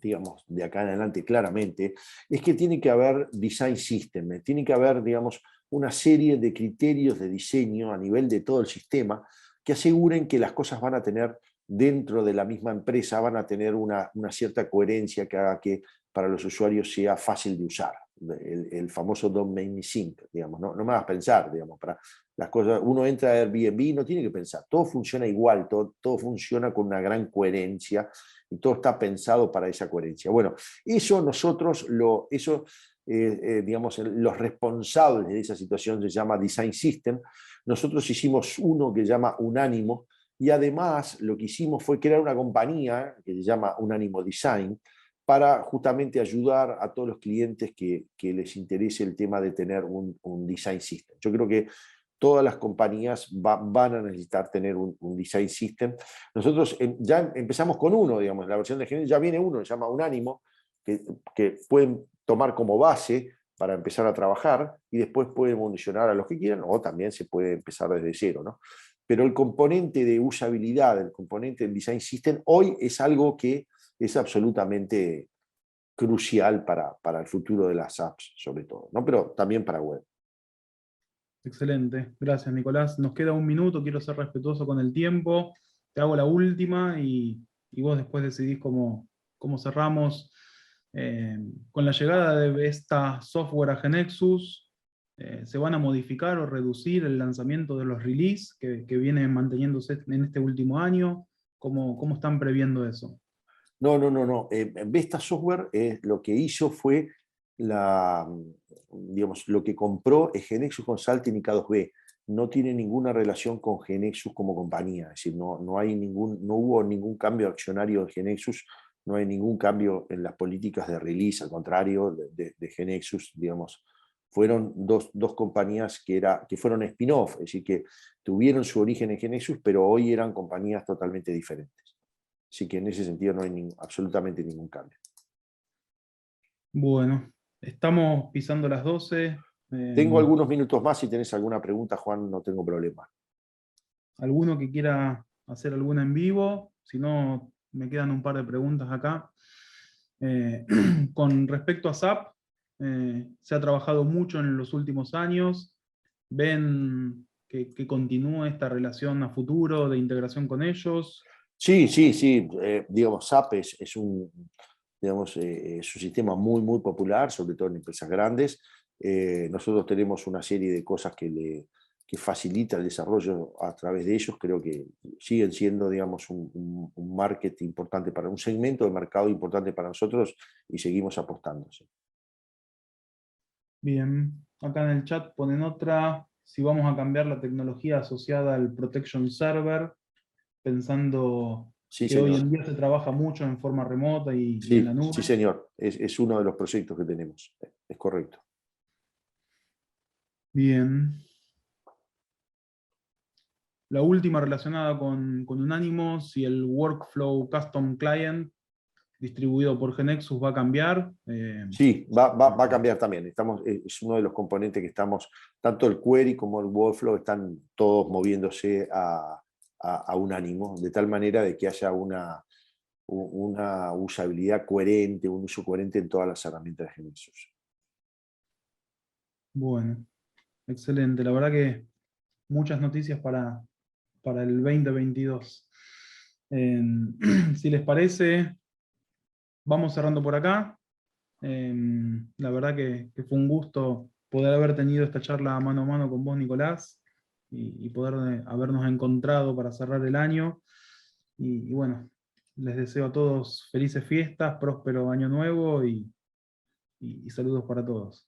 digamos, de acá en adelante claramente, es que tiene que haber design system, tiene que haber, digamos, una serie de criterios de diseño a nivel de todo el sistema que aseguren que las cosas van a tener dentro de la misma empresa, van a tener una cierta coherencia que haga que para los usuarios sea fácil de usar. El famoso Don't Make Me Think, digamos, no me hagas pensar, digamos, para las cosas, uno entra a Airbnb, no tiene que pensar, todo funciona igual, todo funciona con una gran coherencia y todo está pensado para esa coherencia. Bueno, eso nosotros, digamos, los responsables de esa situación se llama Design System. Nosotros hicimos uno que se llama Unánimo y además lo que hicimos fue crear una compañía que se llama Unánimo Design para justamente ayudar a todos los clientes que les interese el tema de tener un design system. Yo creo que todas las compañías van a necesitar tener un design system. Nosotros ya empezamos con uno, digamos, la versión de Genex ya viene uno, se llama Unánimo, que pueden tomar como base para empezar a trabajar y después pueden evolucionar a los que quieran o también se puede empezar desde cero, ¿no? Pero el componente de usabilidad, el componente del design system, hoy es algo que es absolutamente crucial para el futuro de las apps, sobre todo, ¿no? Pero también para web. Excelente, gracias Nicolás. Nos queda un minuto, quiero ser respetuoso con el tiempo. Te hago la última y vos después decidís cómo cerramos. Con la llegada de esta software a GeneXus, ¿se van a modificar o reducir el lanzamiento de los release que vienen manteniéndose en este último año? ¿Cómo están previendo eso? No. Vesta Software lo que hizo fue digamos, lo que compró es GeneXus Consulting y K2B. No tiene ninguna relación con GeneXus como compañía. Es decir, no hubo ningún cambio accionario de GeneXus, no hay ningún cambio en las políticas de release, al contrario de GeneXus, digamos. Fueron dos compañías que fueron spin-off, es decir, que tuvieron su origen en GeneXus, pero hoy eran compañías totalmente diferentes. Así que en ese sentido no hay absolutamente ningún cambio. Bueno, estamos pisando las 12. Tengo algunos minutos más, si tenés alguna pregunta, Juan, no tengo problema. ¿Alguno que quiera hacer alguna en vivo? Si no, me quedan un par de preguntas acá. Con respecto a SAP, se ha trabajado mucho en los últimos años. ¿Ven que continúe esta relación a futuro de integración con ellos? Sí. Digamos, SAP es un sistema muy, muy popular, sobre todo en empresas grandes. Nosotros tenemos una serie de cosas que facilita el desarrollo a través de ellos. Creo que siguen siendo, digamos, un market importante un segmento de mercado importante para nosotros, y seguimos apostándose. Bien, acá en el chat ponen otra, si vamos a cambiar la tecnología asociada al Protection Server, pensando Sí, que hoy señor. en día se trabaja mucho en forma remota y en la nube. Sí, señor. Es uno de los proyectos que tenemos. Es correcto. Bien. La última relacionada con Unanimous, si el Workflow Custom Client distribuido por GeneXus va a cambiar. Sí, va a cambiar también. Es uno de los componentes que estamos, tanto el query como el workflow están todos moviéndose a Unanimous, de tal manera de que haya una usabilidad coherente, un uso coherente en todas las herramientas de GeneXus. Bueno, excelente. La verdad que muchas noticias para el 2022. Si les parece, vamos cerrando por acá. La verdad que fue un gusto poder haber tenido esta charla mano a mano con vos, Nicolás, y poder habernos encontrado para cerrar el año. Y bueno, les deseo a todos felices fiestas, próspero año nuevo y saludos para todos.